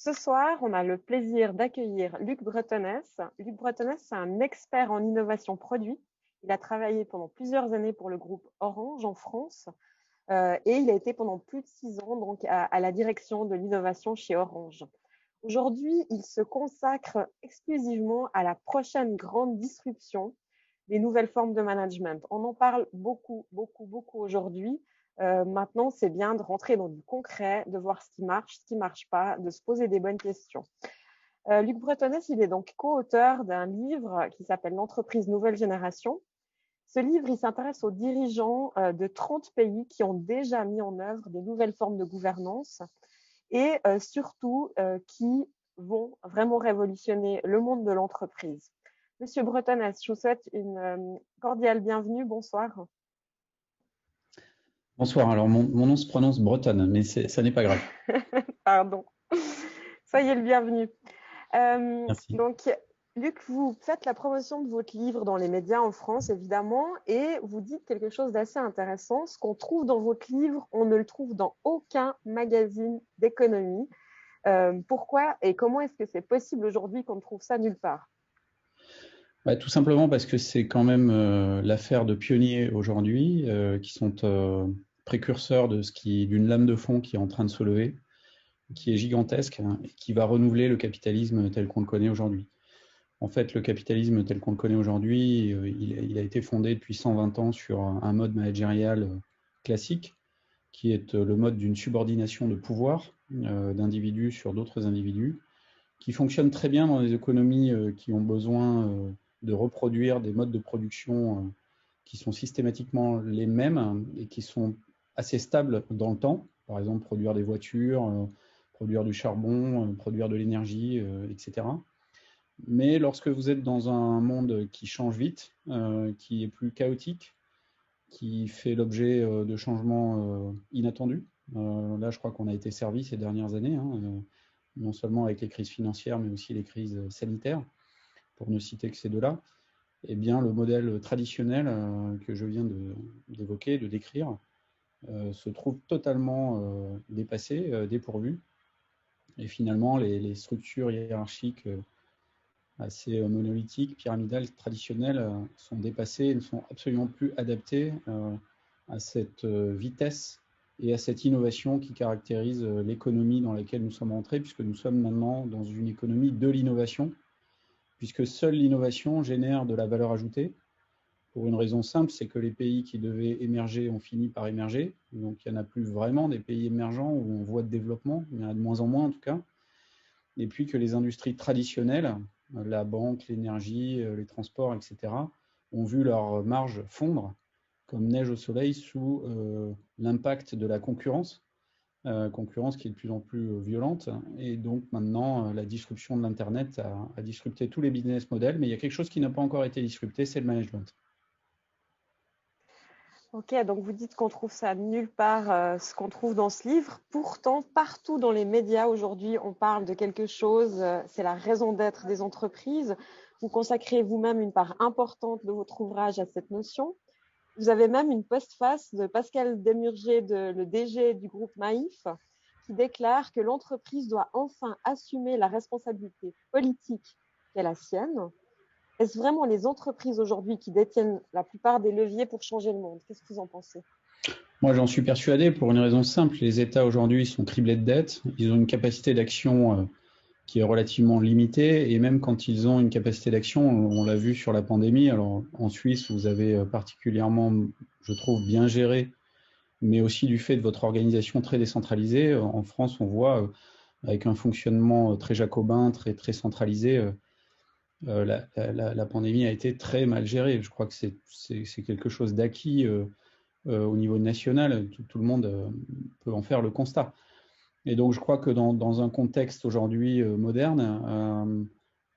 Ce soir, on a le plaisir d'accueillir Luc Bretonnès. Luc Bretonnès, c'est un expert en innovation produit. Il a travaillé pendant plusieurs années pour le groupe Orange en France et il a été pendant plus de 6 ans donc à la direction de l'innovation chez Orange. Aujourd'hui, il se consacre exclusivement à la prochaine grande disruption des nouvelles formes de management. On en parle beaucoup, beaucoup, beaucoup aujourd'hui. Maintenant, c'est bien de rentrer dans du concret, de voir ce qui marche pas, de se poser des bonnes questions. Luc Bretonnès, il est donc co-auteur d'un livre qui s'appelle L'entreprise nouvelle génération. Ce livre, il s'intéresse aux dirigeants de 30 pays qui ont déjà mis en œuvre des nouvelles formes de gouvernance et surtout qui vont vraiment révolutionner le monde de l'entreprise. Monsieur Bretonnès, je vous souhaite une cordiale bienvenue. Bonsoir. Bonsoir, alors mon nom se prononce Bretonne, mais ça n'est pas grave. Pardon. Soyez le bienvenu. Merci. Donc, Luc, vous faites la promotion de votre livre dans les médias en France, évidemment, et vous dites quelque chose d'assez intéressant. Ce qu'on trouve dans votre livre, on ne le trouve dans aucun magazine d'économie. Pourquoi et comment est-ce que c'est possible aujourd'hui qu'on ne trouve ça nulle part? Tout simplement parce que c'est quand même l'affaire de pionniers aujourd'hui qui sont précurseurs d'une lame de fond qui est en train de se lever, qui est gigantesque et qui va renouveler le capitalisme tel qu'on le connaît aujourd'hui. En fait, le capitalisme tel qu'on le connaît aujourd'hui, il a été fondé depuis 120 ans sur un mode managérial classique, qui est le mode d'une subordination de pouvoir d'individus sur d'autres individus, qui fonctionne très bien dans les économies qui ont besoin de reproduire des modes de production qui sont systématiquement les mêmes et qui sont assez stables dans le temps. Par exemple, produire des voitures, produire du charbon, produire de l'énergie, etc. Mais lorsque vous êtes dans un monde qui change vite, qui est plus chaotique, qui fait l'objet de changements inattendus, là je crois qu'on a été servi ces dernières années, non seulement avec les crises financières, mais aussi les crises sanitaires, pour ne citer que ces deux-là, eh bien, le modèle traditionnel que je viens d'évoquer, de décrire, se trouve totalement dépassé, dépourvu. Et finalement, les structures hiérarchiques assez monolithiques, pyramidales, traditionnelles, sont dépassées et ne sont absolument plus adaptées à cette vitesse et à cette innovation qui caractérise l'économie dans laquelle nous sommes entrés, puisque nous sommes maintenant dans une économie de l'innovation, puisque seule l'innovation génère de la valeur ajoutée, pour une raison simple, c'est que les pays qui devaient émerger ont fini par émerger, donc il n'y en a plus vraiment des pays émergents ou en voie de développement, il y en a de moins en moins en tout cas, et puis que les industries traditionnelles, la banque, l'énergie, les transports, etc., ont vu leur marge fondre comme neige au soleil sous l'impact de la concurrence qui est de plus en plus violente. Et donc maintenant, la disruption de l'Internet a disrupté tous les business models, mais il y a quelque chose qui n'a pas encore été disrupté, c'est le management. Ok, donc vous dites qu'on trouve ça nulle part, ce qu'on trouve dans ce livre. Pourtant, partout dans les médias aujourd'hui, on parle de quelque chose, c'est la raison d'être des entreprises. Vous consacrez vous-même une part importante de votre ouvrage à cette notion. Vous avez même une postface de Pascal Demurger, le DG du groupe Maïf, qui déclare que l'entreprise doit enfin assumer la responsabilité politique qui est la sienne. Est-ce vraiment les entreprises aujourd'hui qui détiennent la plupart des leviers pour changer le monde? Qu'est-ce que vous en pensez? Moi, j'en suis persuadé pour une raison simple. Les États aujourd'hui sont criblés de dettes. Ils ont une capacité d'action qui est relativement limitée. Et même quand ils ont une capacité d'action, on l'a vu sur la pandémie. Alors, en Suisse, vous avez particulièrement, je trouve, bien géré, mais aussi du fait de votre organisation très décentralisée. En France, on voit, avec un fonctionnement très jacobin, très centralisé, la pandémie a été très mal gérée. Je crois que c'est quelque chose d'acquis au niveau national. Tout le monde peut en faire le constat. Et donc, je crois que dans un contexte aujourd'hui moderne,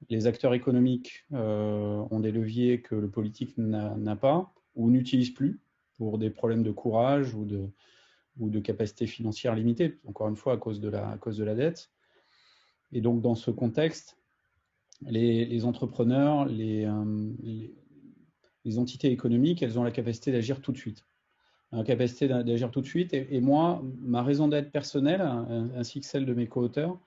les acteurs économiques ont des leviers que le politique n'a pas ou n'utilise plus pour des problèmes de courage ou de capacité financière limitée, encore une fois à cause de la dette. Et donc, dans ce contexte, les entrepreneurs, les entités économiques, elles ont la capacité d'agir tout de suite. La capacité d'agir tout de suite. Et moi, ma raison d'être personnelle, ainsi que celle de mes co-auteurs,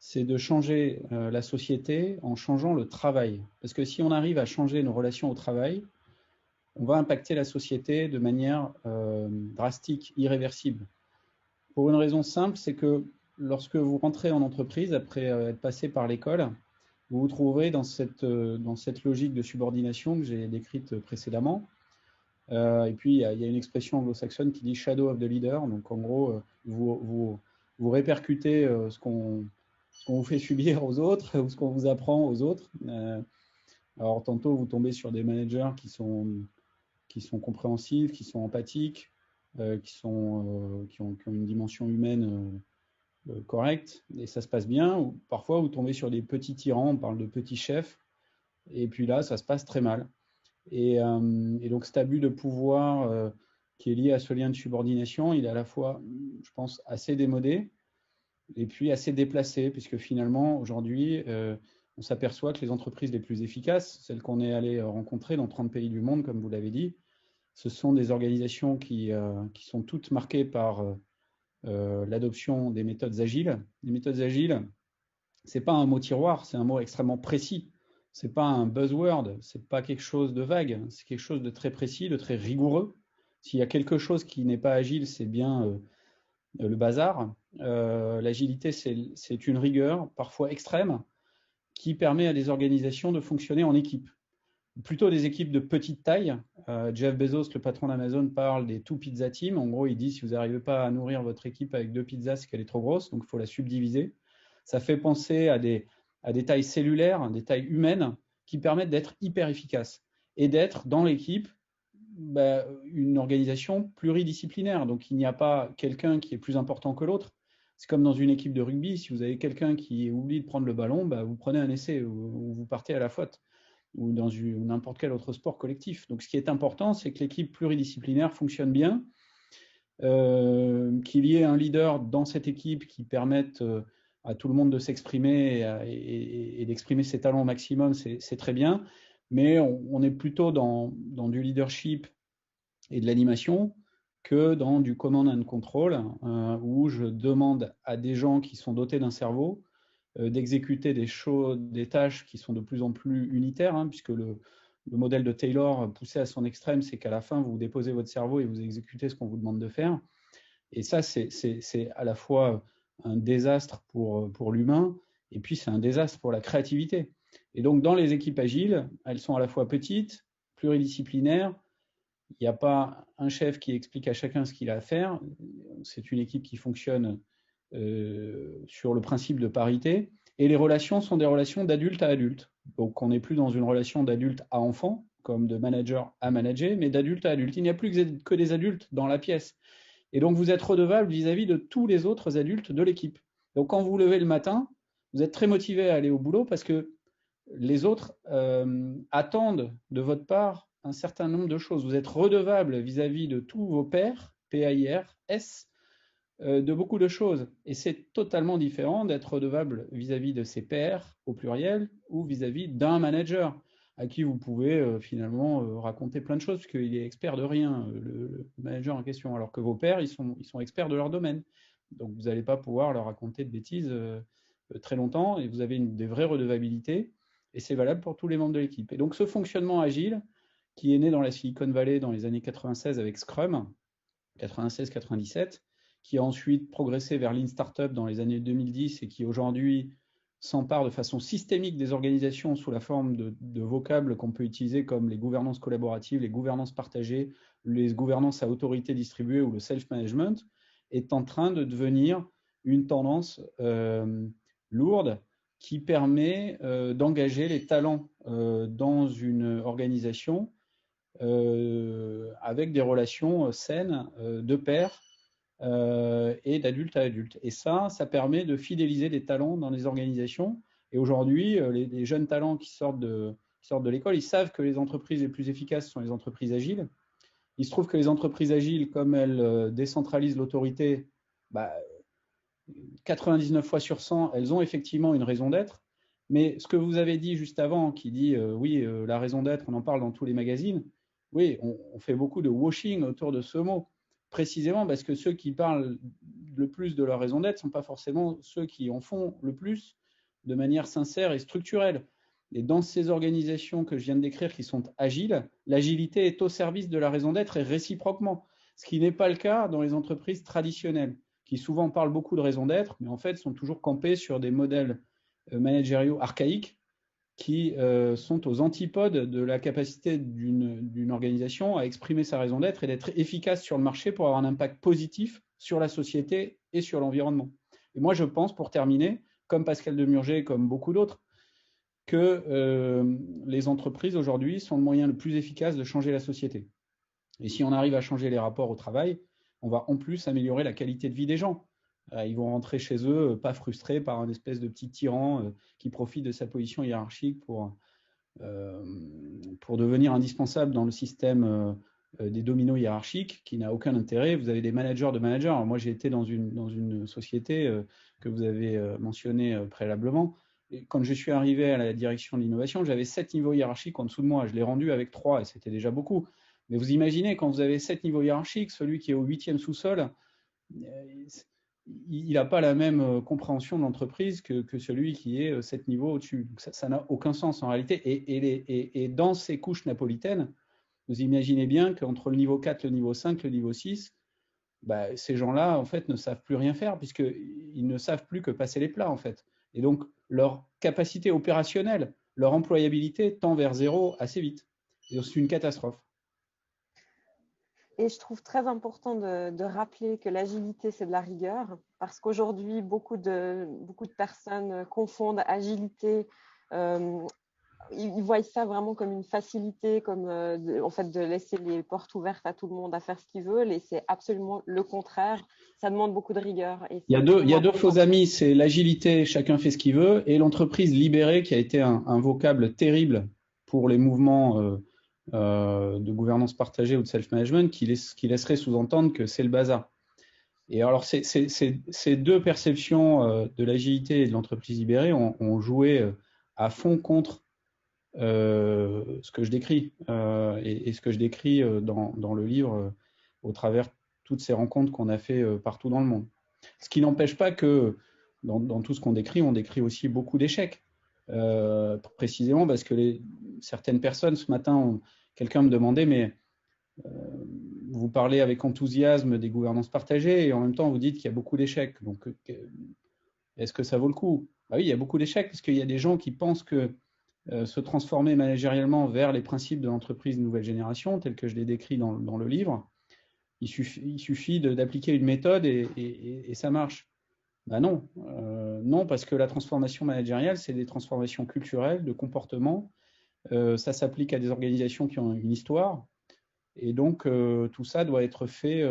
c'est de changer la société en changeant le travail. Parce que si on arrive à changer nos relations au travail, on va impacter la société de manière drastique, irréversible. Pour une raison simple, c'est que lorsque vous rentrez en entreprise, après être passé par l'école, vous vous trouverez dans cette logique de subordination que j'ai décrite précédemment. Et puis, il y a une expression anglo-saxonne qui dit shadow of the leader. Donc, en gros, vous répercutez ce qu'on vous fait subir aux autres ou ce qu'on vous apprend aux autres. Alors, tantôt, vous tombez sur des managers qui sont compréhensifs, qui sont empathiques, qui ont une dimension humaine correcte, et ça se passe bien. Ou parfois, vous tombez sur des petits tyrans, on parle de petits chefs, et puis là, ça se passe très mal. Et donc, cet abus de pouvoir qui est lié à ce lien de subordination, il est à la fois, je pense, assez démodé et puis assez déplacé, puisque finalement, aujourd'hui, on s'aperçoit que les entreprises les plus efficaces, celles qu'on est allé rencontrer dans 30 pays du monde, comme vous l'avez dit, ce sont des organisations qui sont toutes marquées par l'adoption des méthodes agiles. Les méthodes agiles, c'est pas un mot tiroir, c'est un mot extrêmement précis. C'est pas un buzzword, c'est pas quelque chose de vague, c'est quelque chose de très précis, de très rigoureux. S'il y a quelque chose qui n'est pas agile, c'est bien le bazar. L'agilité, c'est une rigueur, parfois extrême, qui permet à des organisations de fonctionner en équipe. Plutôt des équipes de petite taille. Jeff Bezos, le patron d'Amazon, parle des 2 pizza teams. En gros, il dit si vous n'arrivez pas à nourrir votre équipe avec 2 pizzas, c'est qu'elle est trop grosse, donc il faut la subdiviser. Ça fait penser à des tailles cellulaires, des tailles humaines, qui permettent d'être hyper efficaces et d'être dans l'équipe une organisation pluridisciplinaire. Donc il n'y a pas quelqu'un qui est plus important que l'autre. C'est comme dans une équipe de rugby, si vous avez quelqu'un qui oublie de prendre le ballon, vous prenez un essai ou vous partez à la faute, ou dans n'importe quel autre sport collectif. Donc ce qui est important, c'est que l'équipe pluridisciplinaire fonctionne bien, qu'il y ait un leader dans cette équipe qui permette à tout le monde de s'exprimer et d'exprimer ses talents au maximum, c'est très bien, mais on est plutôt dans du leadership et de l'animation que dans du command and control, où je demande à des gens qui sont dotés d'un cerveau d'exécuter des tâches qui sont de plus en plus unitaires, puisque le modèle de Taylor poussé à son extrême, c'est qu'à la fin, vous déposez votre cerveau et vous exécutez ce qu'on vous demande de faire. Et ça, c'est à la fois un désastre pour l'humain, et puis c'est un désastre pour la créativité. Et donc, dans les équipes agiles, elles sont à la fois petites, pluridisciplinaires. Il n'y a pas un chef qui explique à chacun ce qu'il a à faire. C'est une équipe qui fonctionne sur le principe de parité. Et les relations sont des relations d'adulte à adulte. Donc, on n'est plus dans une relation d'adulte à enfant, comme de manager à manager, mais d'adulte à adulte. Il n'y a plus que des adultes dans la pièce. Et donc, vous êtes redevable vis-à-vis de tous les autres adultes de l'équipe. Donc, quand vous vous levez le matin, vous êtes très motivé à aller au boulot parce que les autres attendent de votre part un certain nombre de choses. Vous êtes redevable vis-à-vis de tous vos pairs, P-A-I-R-S, de beaucoup de choses. Et c'est totalement différent d'être redevable vis-à-vis de ses pairs, au pluriel, ou vis-à-vis d'un manager à qui vous pouvez finalement raconter plein de choses, parce qu'il est expert de rien, le manager en question, alors que vos pairs, ils sont experts de leur domaine. Donc vous n'allez pas pouvoir leur raconter de bêtises très longtemps, et vous avez des vraies redevabilités, et c'est valable pour tous les membres de l'équipe. Et donc ce fonctionnement agile, qui est né dans la Silicon Valley dans les années 96 avec Scrum, 96-97, qui a ensuite progressé vers Lean Startup dans les années 2010 et qui aujourd'hui s'empare de façon systémique des organisations sous la forme de vocables qu'on peut utiliser comme les gouvernances collaboratives, les gouvernances partagées, les gouvernances à autorité distribuée ou le self-management, est en train de devenir une tendance lourde qui permet d'engager les talents dans une organisation avec des relations saines de pairs et d'adulte à adulte. Et ça permet de fidéliser des talents dans les organisations. Et aujourd'hui, les jeunes talents qui sortent de l'école, ils savent que les entreprises les plus efficaces sont les entreprises agiles. Il se trouve que les entreprises agiles, comme elles décentralisent l'autorité, 99 fois sur 100, elles ont effectivement une raison d'être. Mais ce que vous avez dit juste avant, qui dit oui, la raison d'être, on en parle dans tous les magazines, oui, on fait beaucoup de washing autour de ce mot. précisément parce que ceux qui parlent le plus de leur raison d'être ne sont pas forcément ceux qui en font le plus de manière sincère et structurelle. Et dans ces organisations que je viens de décrire qui sont agiles, l'agilité est au service de la raison d'être et réciproquement, ce qui n'est pas le cas dans les entreprises traditionnelles, qui souvent parlent beaucoup de raison d'être, mais en fait sont toujours campées sur des modèles managériaux archaïques qui sont aux antipodes de la capacité d'une organisation à exprimer sa raison d'être et d'être efficace sur le marché pour avoir un impact positif sur la société et sur l'environnement. Et moi, je pense, pour terminer, comme Pascal Demurger, comme beaucoup d'autres, que les entreprises aujourd'hui sont le moyen le plus efficace de changer la société. Et si on arrive à changer les rapports au travail, on va en plus améliorer la qualité de vie des gens. Ils vont rentrer chez eux pas frustrés par un espèce de petit tyran qui profite de sa position hiérarchique pour devenir indispensable dans le système des dominos hiérarchiques qui n'a aucun intérêt. Vous avez des managers de managers. Alors moi, j'ai été dans une société que vous avez mentionnée préalablement. Et quand je suis arrivé à la direction de l'innovation, j'avais 7 niveaux hiérarchiques en dessous de moi. Je l'ai rendu avec 3 et c'était déjà beaucoup. Mais vous imaginez, quand vous avez 7 niveaux hiérarchiques, celui qui est au 8e sous-sol, il n'a pas la même compréhension de l'entreprise que celui qui est 7 niveaux au-dessus. Ça n'a aucun sens en réalité. Et dans ces couches napolitaines, vous imaginez bien qu'entre le niveau 4, le niveau 5, le niveau 6, bah, ces gens-là, en fait, ne savent plus rien faire puisqu'ils ne savent plus que passer les plats, en fait. Et donc, leur capacité opérationnelle, leur employabilité tend vers zéro assez vite. Et c'est une catastrophe. Et je trouve très important de rappeler que l'agilité, c'est de la rigueur, parce qu'aujourd'hui, beaucoup de personnes confondent agilité. Ils voient ça vraiment comme une facilité, comme en fait de laisser les portes ouvertes à tout le monde à faire ce qu'ils veulent, et c'est absolument le contraire. Ça demande beaucoup de rigueur. Et il y a deux faux amis, c'est l'agilité, chacun fait ce qu'il veut, et l'entreprise libérée, qui a été un vocable terrible pour les mouvements de gouvernance partagée ou de self-management, qui laisserait sous-entendre que c'est le bazar. Et alors, ces deux perceptions de l'agilité et de l'entreprise libérée ont joué à fond contre ce que je décris et ce que je décris dans le livre au travers toutes ces rencontres qu'on a fait partout dans le monde. Ce qui n'empêche pas que dans tout ce qu'on décrit, on décrit aussi beaucoup d'échecs. Précisément parce que certaines personnes, ce matin, quelqu'un me demandait, mais vous parlez avec enthousiasme des gouvernances partagées et en même temps vous dites qu'il y a beaucoup d'échecs. Donc, est-ce que ça vaut le coup? Bah oui, il y a beaucoup d'échecs parce qu'il y a des gens qui pensent que se transformer managérialement vers les principes de l'entreprise nouvelle génération, tels que je l'ai décrit dans le livre, il suffit d'appliquer une méthode et ça marche. Ben non, non, parce que la transformation managériale, c'est des transformations culturelles, de comportement. Ça s'applique à des organisations qui ont une histoire. Et donc, tout ça doit être fait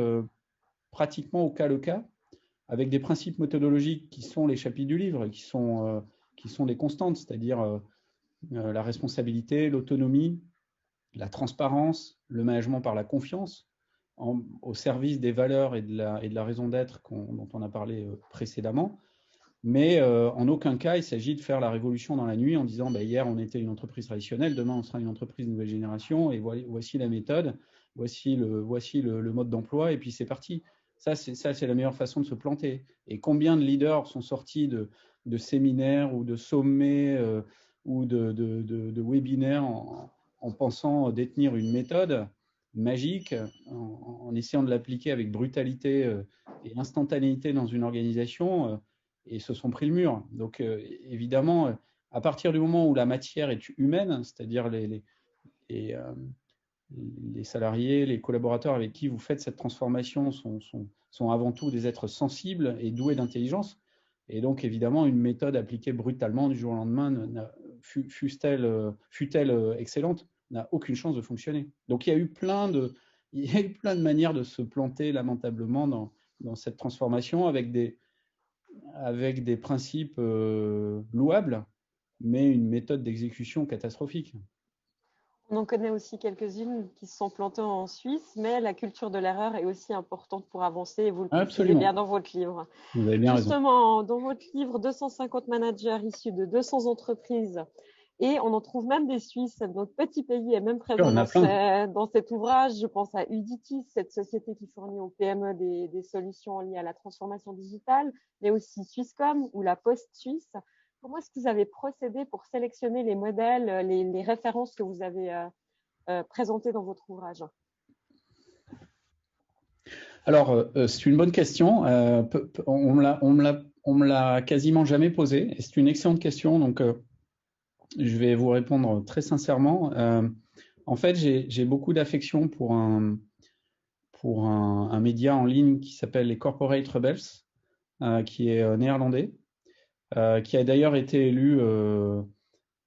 pratiquement au cas le cas, avec des principes méthodologiques qui sont les chapitres du livre, qui sont des constantes, c'est-à-dire la responsabilité, l'autonomie, la transparence, le management par la confiance, au service des valeurs et de la raison d'être dont on a parlé précédemment. Mais en aucun cas, il s'agit de faire la révolution dans la nuit en disant bah, hier on était une entreprise traditionnelle, demain on sera une entreprise nouvelle génération et voici la méthode, voici le mode d'emploi et puis c'est parti. Ça, c'est la meilleure façon de se planter. Et combien de leaders sont sortis de séminaires ou de sommets ou de webinaires en pensant détenir une méthode magique, en essayant de l'appliquer avec brutalité et instantanéité dans une organisation et se sont pris le mur. Donc évidemment, à partir du moment où la matière est humaine, c'est-à-dire les salariés, les collaborateurs avec qui vous faites cette transformation sont avant tout des êtres sensibles et doués d'intelligence. Et donc, évidemment, une méthode appliquée brutalement du jour au lendemain, fût-elle excellente, n'a aucune chance de fonctionner. Donc, il y a eu plein de manières de se planter lamentablement dans cette transformation avec des principes louables, mais une méthode d'exécution catastrophique. On en connaît aussi quelques-unes qui se sont plantées en Suisse, mais la culture de l'erreur est aussi importante pour avancer et vous le précisez bien dans votre livre. Vous avez bien Justement, raison. Dans votre livre, 250 managers issus de 200 entreprises Et on en trouve même des Suisses. Notre petit pays est même présent On a plein. dans cet ouvrage. Je pense à Uditis, cette société qui fournit aux PME des solutions liées à la transformation digitale, mais aussi Swisscom ou la Poste suisse. Comment est-ce que vous avez procédé pour sélectionner les modèles, les références que vous avez présentées dans votre ouvrage? Alors, c'est une bonne question. On me l'a quasiment jamais posée. Et c'est une excellente question. Donc, je vais vous répondre très sincèrement. En fait, j'ai beaucoup d'affection pour un média en ligne qui s'appelle les Corporate Rebels, qui est néerlandais, qui a d'ailleurs été élu,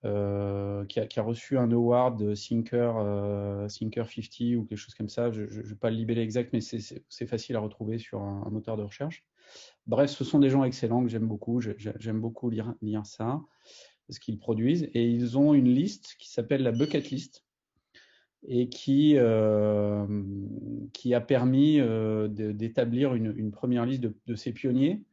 qui a reçu un award de Thinker 50 ou quelque chose comme ça. Je ne vais pas le libellé exact, mais c'est facile à retrouver sur un moteur de recherche. Bref, ce sont des gens excellents que j'aime beaucoup. J'aime beaucoup lire ça, ce qu'ils produisent. Et ils ont une liste qui s'appelle la Bucket List et qui a permis d'établir une première liste de ces pionniers,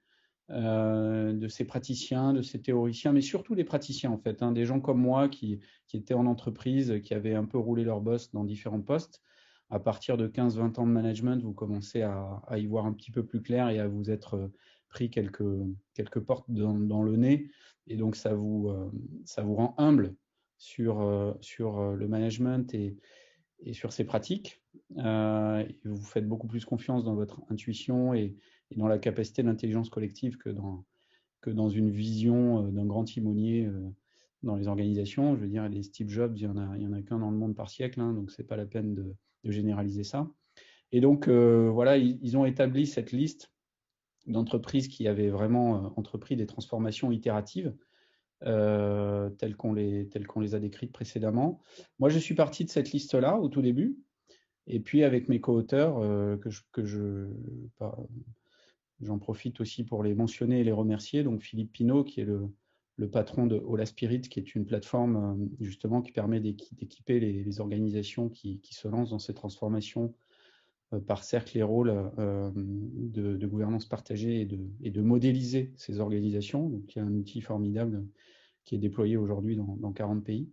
de ces praticiens, de ces théoriciens, mais surtout des praticiens en fait, des gens comme moi qui étaient en entreprise, qui avaient un peu roulé leur boss dans différents postes. À partir de 15-20 ans de management, vous commencez à y voir un petit peu plus clair et à vous être pris quelques portes dans le nez. Et donc, ça vous rend humble sur le management et sur ses pratiques. Et vous faites beaucoup plus confiance dans votre intuition et dans la capacité d'intelligence collective que dans une vision d'un grand timonier dans les organisations. Je veux dire, les Steve Jobs, il y en a qu'un dans le monde par siècle, donc c'est pas la peine de généraliser ça. Et donc, voilà, ils ont établi cette liste d'entreprises qui avaient vraiment entrepris des transformations itératives, telles qu'on les a décrites précédemment. Moi, je suis parti de cette liste-là au tout début, et puis avec mes co-auteurs, j'en profite aussi pour les mentionner et les remercier. Donc Philippe Pinault, qui est le patron de Hola Spirit, qui est une plateforme justement qui permet d'équiper les organisations qui se lancent dans ces transformations par cercle et rôle de gouvernance partagée et de modéliser ces organisations. Donc il y a un outil formidable qui est déployé aujourd'hui dans 40 pays.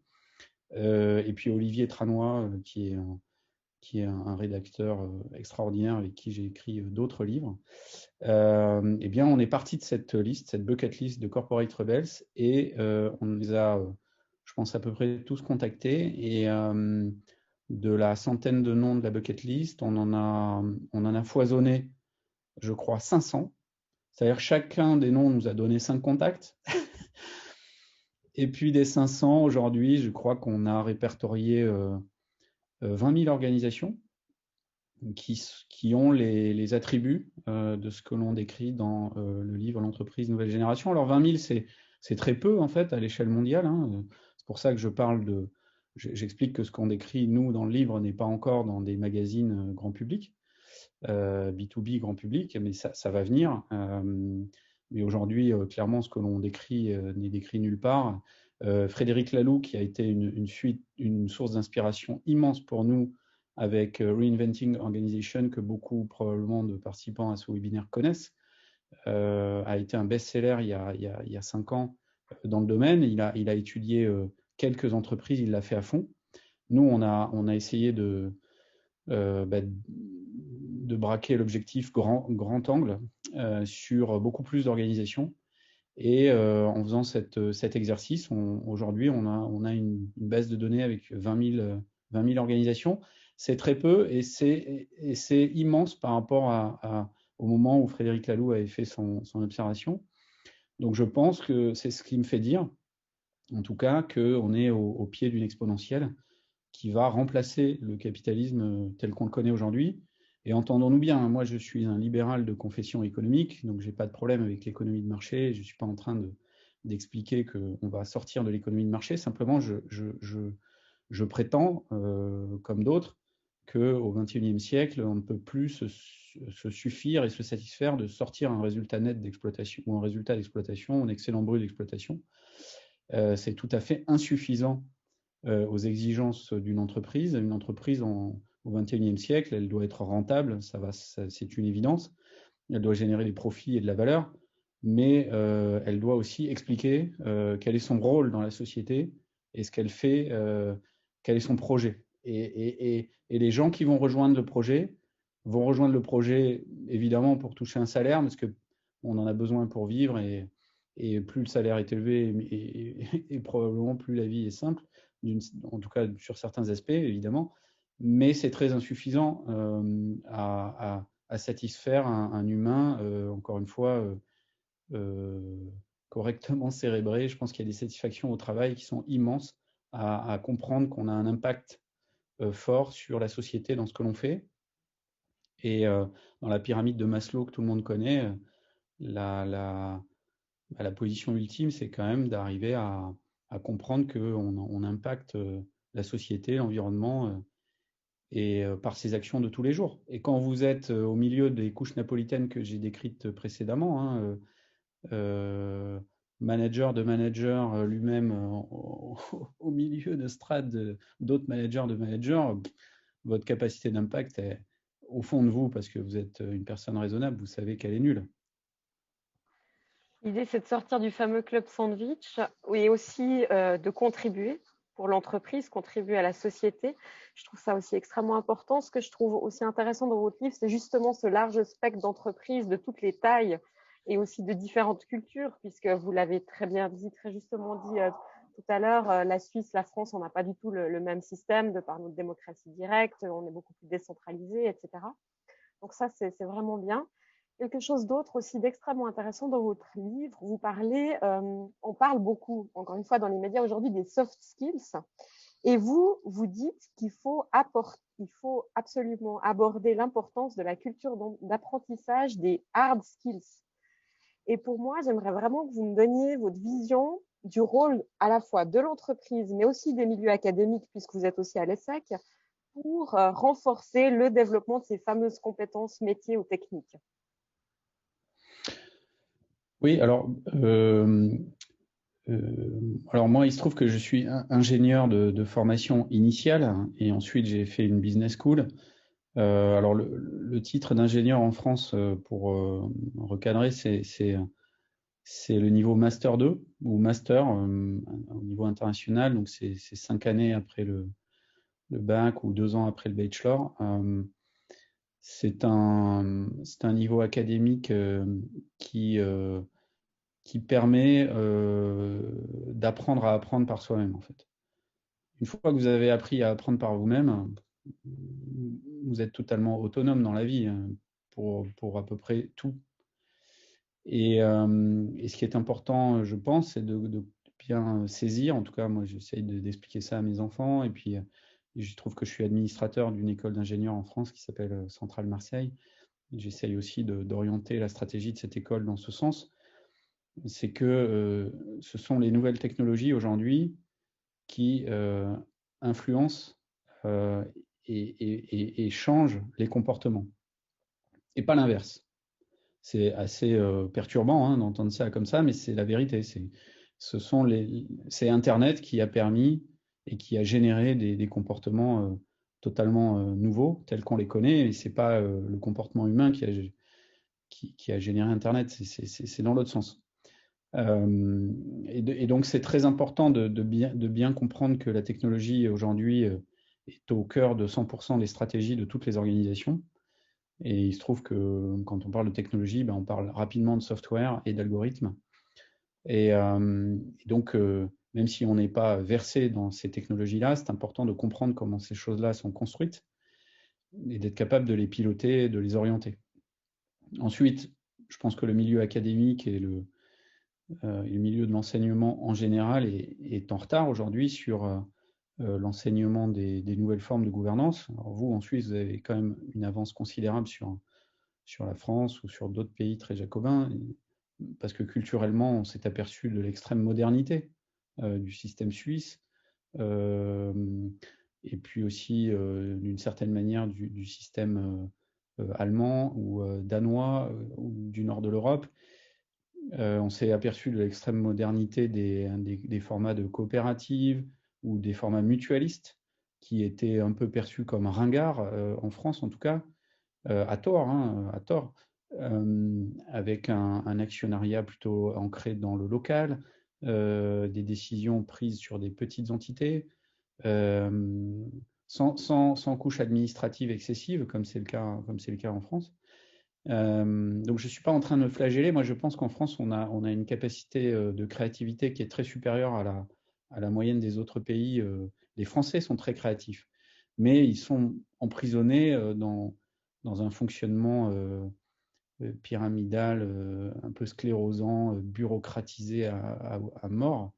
Et puis Olivier Tranois, qui est un rédacteur extraordinaire avec qui j'ai écrit d'autres livres. Eh bien, on est parti de cette liste, cette bucket list de Corporate Rebels, et on les a, je pense, à peu près tous contactés. Et de la centaine de noms de la bucket list, on en a foisonné, je crois, 500. C'est-à-dire chacun des noms nous a donné 5 contacts. Et puis des 500, aujourd'hui, je crois qu'on a répertorié 20 000 organisations qui ont les attributs de ce que l'on décrit dans le livre L'entreprise nouvelle génération. Alors 20 000, c'est très peu en fait à l'échelle mondiale. C'est pour ça que j'explique que ce qu'on décrit nous dans le livre n'est pas encore dans des magazines grand public, B2B grand public, mais ça va venir. Mais aujourd'hui, clairement, ce que l'on décrit n'est décrit nulle part. Frédéric Laloux, qui a été une source d'inspiration immense pour nous avec Reinventing Organization, que beaucoup probablement de participants à ce webinaire connaissent, a été un best-seller il y a 5 ans dans le domaine. Il a étudié quelques entreprises, il l'a fait à fond. Nous, on a essayé de braquer l'objectif grand angle sur beaucoup plus d'organisations. Et en faisant cet exercice, aujourd'hui, on a une base de données avec 20 000 organisations. C'est très peu et c'est immense par rapport au moment où Frédéric Laloux avait fait son observation. Donc je pense que c'est ce qui me fait dire, en tout cas, qu'on est au pied d'une exponentielle qui va remplacer le capitalisme tel qu'on le connaît aujourd'hui. Et entendons-nous bien, moi je suis un libéral de confession économique, donc j'ai pas de problème avec l'économie de marché, je suis pas en train d'expliquer qu'on va sortir de l'économie de marché, simplement je prétends, comme d'autres, qu'au XXIe siècle, on ne peut plus se suffire et se satisfaire de sortir un résultat net d'exploitation ou un résultat d'exploitation, un excellent brut d'exploitation. C'est tout à fait insuffisant aux exigences d'une entreprise. Une entreprise au XXIe siècle, elle doit être rentable, c'est une évidence. Elle doit générer des profits et de la valeur, mais elle doit aussi expliquer quel est son rôle dans la société et ce qu'elle fait, quel est son projet. Et les gens qui vont rejoindre le projet évidemment pour toucher un salaire, parce qu'on en a besoin pour vivre, et plus le salaire est élevé, et probablement plus la vie est simple, en tout cas sur certains aspects, évidemment, mais c'est très insuffisant à satisfaire un humain, encore une fois, correctement cérébré. Je pense qu'il y a des satisfactions au travail qui sont immenses à comprendre qu'on a un impact fort sur la société dans ce que l'on fait. Et dans la pyramide de Maslow que tout le monde connaît, la position ultime, c'est quand même d'arriver à comprendre qu'on impacte la société, l'environnement, et par ses actions de tous les jours. Et quand vous êtes au milieu des couches napolitaines que j'ai décrites précédemment, hein, manager de manager lui-même au milieu de strates d'autres managers de managers, votre capacité d'impact est au fond de vous, parce que vous êtes une personne raisonnable, vous savez qu'elle est nulle. L'idée, c'est de sortir du fameux club sandwich et aussi de contribuer pour l'entreprise, contribuer à la société. Je trouve ça aussi extrêmement important. Ce que je trouve aussi intéressant dans votre livre, c'est justement ce large spectre d'entreprises de toutes les tailles et aussi de différentes cultures, puisque vous l'avez très bien dit, très justement dit tout à l'heure, la Suisse, la France, on n'a pas du tout le même système de par notre démocratie directe, on est beaucoup plus décentralisé, etc. Donc ça, c'est vraiment bien. Quelque chose d'autre aussi d'extrêmement intéressant dans votre livre, vous parlez, on parle beaucoup, encore une fois, dans les médias aujourd'hui, des soft skills. Et vous dites qu'il faut absolument aborder l'importance de la culture d'apprentissage des hard skills. Et pour moi, j'aimerais vraiment que vous me donniez votre vision du rôle à la fois de l'entreprise, mais aussi des milieux académiques, puisque vous êtes aussi à l'ESSEC, pour renforcer le développement de ces fameuses compétences métiers ou techniques. Oui, alors moi, il se trouve que je suis ingénieur de formation initiale, et ensuite j'ai fait une business school. Alors le titre d'ingénieur en France, pour recadrer, c'est le niveau Master 2 ou Master au niveau international. Donc c'est 5 années après le bac ou 2 ans après le bachelor. C'est un niveau académique qui permet d'apprendre à apprendre par soi-même, en fait. Une fois que vous avez appris à apprendre par vous-même, vous êtes totalement autonome dans la vie, pour à peu près tout. Et ce qui est important, je pense, c'est de bien saisir. En tout cas, moi, j'essaye d'expliquer ça à mes enfants. Et puis, je trouve que je suis administrateur d'une école d'ingénieurs en France qui s'appelle Centrale Marseille. J'essaye aussi d'orienter la stratégie de cette école dans ce sens. C'est que ce sont les nouvelles technologies aujourd'hui qui influencent et changent les comportements, et pas l'inverse. C'est assez perturbant, hein, d'entendre ça comme ça, mais c'est la vérité. C'est Internet qui a permis et qui a généré des comportements totalement nouveaux, tels qu'on les connaît, et c'est pas le comportement humain qui a généré Internet, c'est dans l'autre sens. Et donc c'est très important de bien comprendre que la technologie aujourd'hui est au cœur de 100% des stratégies de toutes les organisations. Et il se trouve que quand on parle de technologie, on parle rapidement de software et d'algorithmes. Et donc, même si on n'est pas versé dans ces technologies-là, c'est important de comprendre comment ces choses-là sont construites et d'être capable de les piloter et de les orienter. Ensuite, je pense que le milieu académique et le milieu de l'enseignement en général est en retard aujourd'hui sur l'enseignement des nouvelles formes de gouvernance. Alors vous, en Suisse, vous avez quand même une avance considérable sur la France ou sur d'autres pays très jacobins, parce que culturellement, on s'est aperçu de l'extrême modernité du système suisse, et puis aussi d'une certaine manière du système allemand ou danois ou du nord de l'Europe. On s'est aperçu de l'extrême modernité des formats de coopératives ou des formats mutualistes qui étaient un peu perçus comme ringards, en France en tout cas, à tort, hein, à tort, avec un actionnariat plutôt ancré dans le local, des décisions prises sur des petites entités, sans couche administrative excessive, comme c'est le cas en France. Donc je ne suis pas en train de me flageller. Moi, je pense qu'en France, on a une capacité de créativité qui est très supérieure à la moyenne des autres pays. Les Français sont très créatifs, mais ils sont emprisonnés dans un fonctionnement pyramidal, un peu sclérosant, bureaucratisé à mort,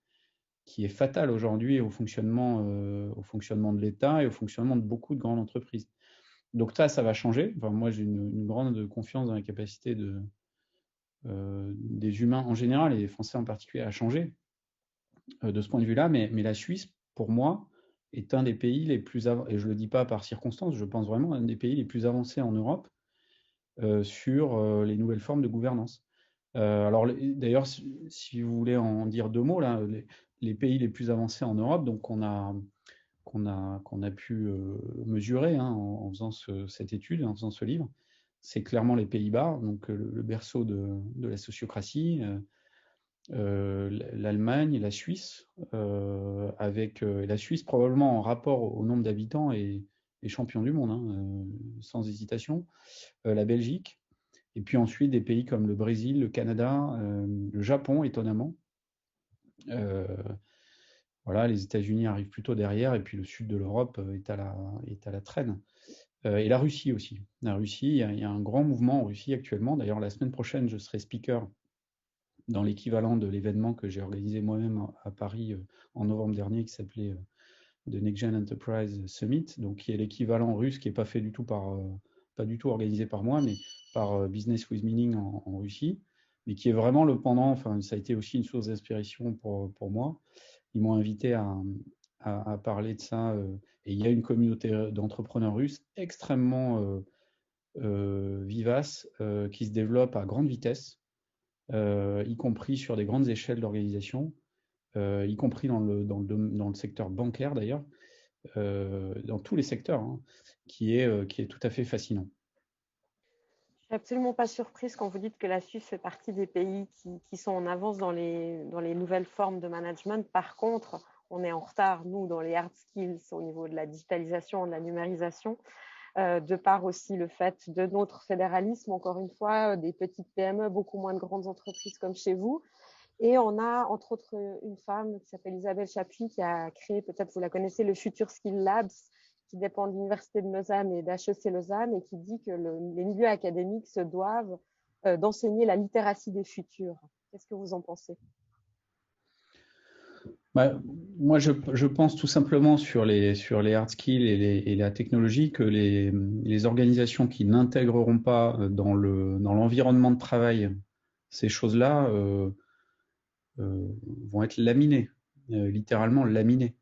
qui est fatal aujourd'hui au fonctionnement de l'État et au fonctionnement de beaucoup de grandes entreprises. Donc ça va changer. Enfin, moi, j'ai une grande confiance dans la capacité des humains en général et des Français en particulier à changer de ce point de vue-là. Mais la Suisse, pour moi, est un des pays les plus avancés, et je ne le dis pas par circonstance, je pense vraiment un des pays les plus avancés en Europe sur les nouvelles formes de gouvernance. Alors d'ailleurs, si vous voulez en dire deux mots, là, les pays les plus avancés en Europe, donc qu'on a pu mesurer en faisant cette étude, en faisant ce livre, c'est clairement les Pays-Bas, donc le berceau de la sociocratie, l'Allemagne, la Suisse, avec la Suisse probablement en rapport au nombre d'habitants et champion du monde, sans hésitation, la Belgique, et puis ensuite des pays comme le Brésil, le Canada, le Japon, étonnamment. Voilà, les États-Unis arrivent plutôt derrière, et puis le sud de l'Europe est à la traîne. Et la Russie aussi. La Russie, il y a un grand mouvement en Russie actuellement. D'ailleurs, la semaine prochaine, je serai speaker dans l'équivalent de l'événement que j'ai organisé moi-même à Paris en novembre dernier, qui s'appelait The Next Gen Enterprise Summit, donc qui est l'équivalent russe, qui n'est pas fait du tout pas du tout organisé par moi, mais par Business with Meaning en Russie, mais qui est vraiment le pendant. Enfin, ça a été aussi une source d'inspiration pour moi. Ils m'ont invité à parler de ça, et il y a une communauté d'entrepreneurs russes extrêmement vivace, qui se développe à grande vitesse, y compris sur des grandes échelles d'organisation, y compris dans le secteur bancaire d'ailleurs, dans tous les secteurs, qui est tout à fait fascinant. Je suis absolument pas surprise quand vous dites que la Suisse fait partie des pays qui sont en avance dans les nouvelles formes de management. Par contre, on est en retard, nous, dans les hard skills au niveau de la digitalisation, de la numérisation, de par aussi le fait de notre fédéralisme, encore une fois, des petites PME, beaucoup moins de grandes entreprises comme chez vous. Et on a, entre autres, une femme qui s'appelle Isabelle Chapuis qui a créé, peut-être vous la connaissez, le Future Skill Labs, qui dépend de l'Université de Lausanne et d'HEC Lausanne, et qui dit que les milieux académiques se doivent d'enseigner la littératie des futurs. Qu'est-ce que vous en pensez? Bah, moi, je pense tout simplement sur les hard skills et la technologie que les organisations qui n'intégreront pas dans l'environnement de travail ces choses-là vont être laminées, littéralement laminées.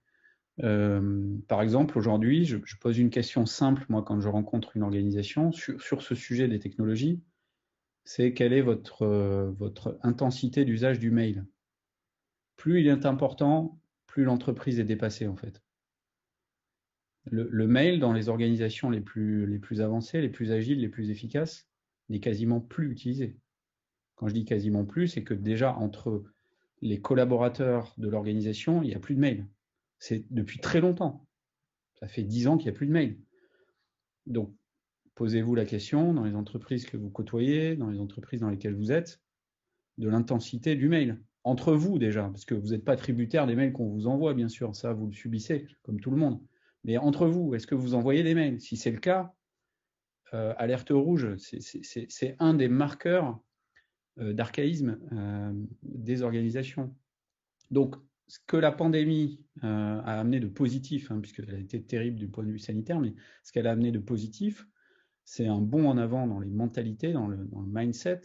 Par exemple, aujourd'hui, je pose une question simple, moi, quand je rencontre une organisation sur ce sujet des technologies, c'est quelle est votre intensité d'usage du mail? Plus il est important, plus l'entreprise est dépassée, en fait. Le mail, dans les organisations les plus avancées, les plus agiles, les plus efficaces, n'est quasiment plus utilisé. Quand je dis quasiment plus, c'est que déjà, entre les collaborateurs de l'organisation, il n'y a plus de mail. C'est depuis très longtemps. Ça fait 10 ans qu'il n'y a plus de mail. Donc, posez-vous la question, dans les entreprises que vous côtoyez, dans les entreprises dans lesquelles vous êtes, de l'intensité du mail. Entre vous déjà, parce que vous n'êtes pas tributaire des mails qu'on vous envoie, bien sûr, ça vous le subissez, comme tout le monde. Mais entre vous, est-ce que vous envoyez des mails? Si c'est le cas, alerte rouge, c'est un des marqueurs d'archaïsme des organisations. Donc, ce que la pandémie a amené de positif, puisqu'elle a été terrible du point de vue sanitaire, mais ce qu'elle a amené de positif, c'est un bond en avant dans les mentalités, dans le mindset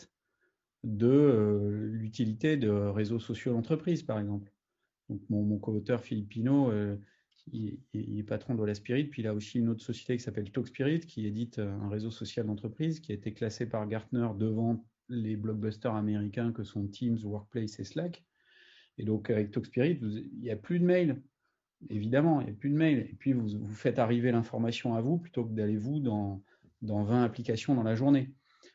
de l'utilité de réseaux sociaux d'entreprise, par exemple. Donc mon co-auteur Philippe Pinault, il est patron de la Spirit, puis il a aussi une autre société qui s'appelle Talkspirit, qui édite un réseau social d'entreprise, qui a été classé par Gartner devant les blockbusters américains que sont Teams, Workplace et Slack. Et donc avec Talkspirit, il n'y a plus de mails. Évidemment, il n'y a plus de mails. Et puis vous faites arriver l'information à vous plutôt que d'aller vous dans 20 applications dans la journée.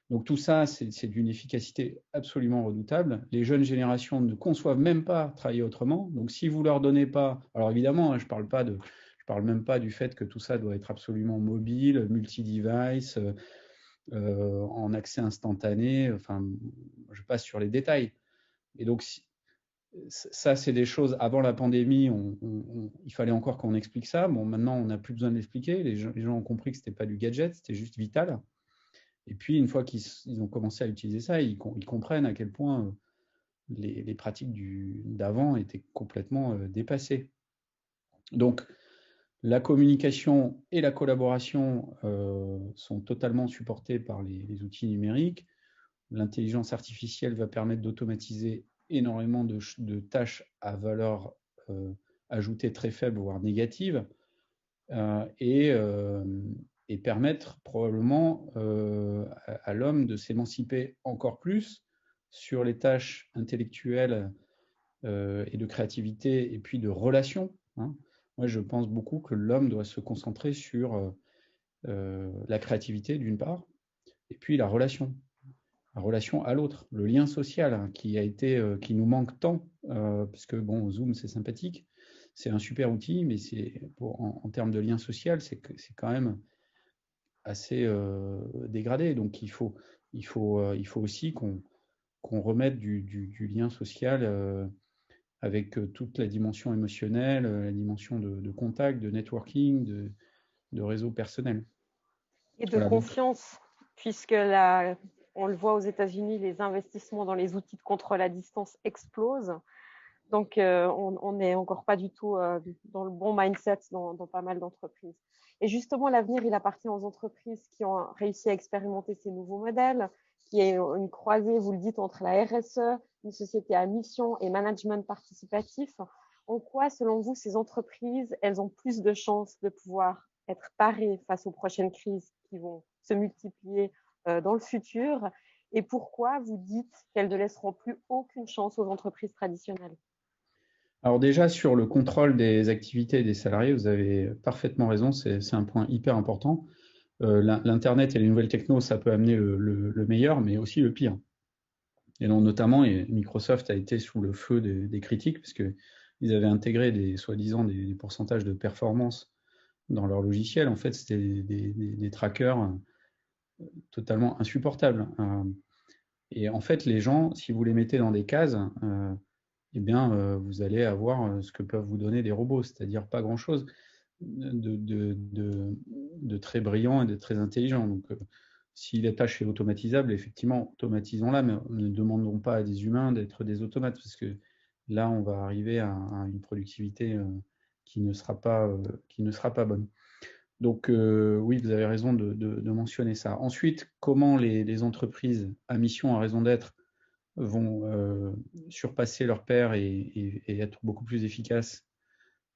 Donc tout ça, c'est d'une efficacité absolument redoutable. Les jeunes générations ne conçoivent même pas travailler autrement. Donc si vous leur donnez pas, alors évidemment, je parle même pas du fait que tout ça doit être absolument mobile, multi-device, en accès instantané. Enfin, je passe sur les détails. Et donc ça, c'est des choses. Avant la pandémie, il fallait encore qu'on explique ça. Bon, maintenant, on n'a plus besoin de l'expliquer. Les gens ont compris que c'était pas du gadget, c'était juste vital. Et puis, une fois qu'ils ont commencé à utiliser ça, ils comprennent à quel point les pratiques d'avant étaient complètement dépassées. Donc, la communication et la collaboration sont totalement supportées par les outils numériques. L'intelligence artificielle va permettre d'automatiser énormément de tâches à valeur ajoutée très faible, voire négative, et permettre probablement à l'homme de s'émanciper encore plus sur les tâches intellectuelles et de créativité et puis de relations. Hein. Moi, je pense beaucoup que l'homme doit se concentrer sur la créativité d'une part, et puis la relation à l'autre, le lien social hein, qui nous manque tant, parce que bon, Zoom c'est sympathique, c'est un super outil, mais en termes de lien social, c'est quand même assez dégradé. Donc il faut aussi qu'on remette du lien social avec toute la dimension émotionnelle, la dimension de contact, de networking, de réseau personnel. Et de Voilà, donc confiance, puisque on le voit aux États-Unis, les investissements dans les outils de contrôle à distance explosent. Donc, on n'est encore pas du tout dans le bon mindset dans pas mal d'entreprises. Et justement, l'avenir, il appartient aux entreprises qui ont réussi à expérimenter ces nouveaux modèles, qui est une croisée, vous le dites, entre la RSE, une société à mission et management participatif. En quoi, selon vous, ces entreprises, elles ont plus de chances de pouvoir être parées face aux prochaines crises qui vont se multiplier dans le futur? Et pourquoi vous dites qu'elles ne laisseront plus aucune chance aux entreprises traditionnelles? alors déjà, sur le contrôle des activités des salariés, vous avez parfaitement raison, c'est un point hyper important. L'Internet et les nouvelles technos, ça peut amener le meilleur, mais aussi le pire. Et donc, notamment, Microsoft a été sous le feu des critiques, parce qu'ils avaient intégré soi-disant des pourcentages de performance dans leur logiciel. En fait, c'était des trackers totalement insupportables. Et en fait, les gens, si vous les mettez dans des cases, eh bien, vous allez avoir ce que peuvent vous donner des robots, c'est-à-dire pas grand-chose de très brillant et de très intelligent. Donc, si la tâche est automatisable, effectivement, automatisons-la, mais ne demandons pas à des humains d'être des automates, parce que là, on va arriver à une productivité qui ne sera pas bonne. Donc, oui, vous avez raison de mentionner ça. Ensuite, comment les entreprises à mission, à raison d'être, vont surpasser leurs pairs et être beaucoup plus efficaces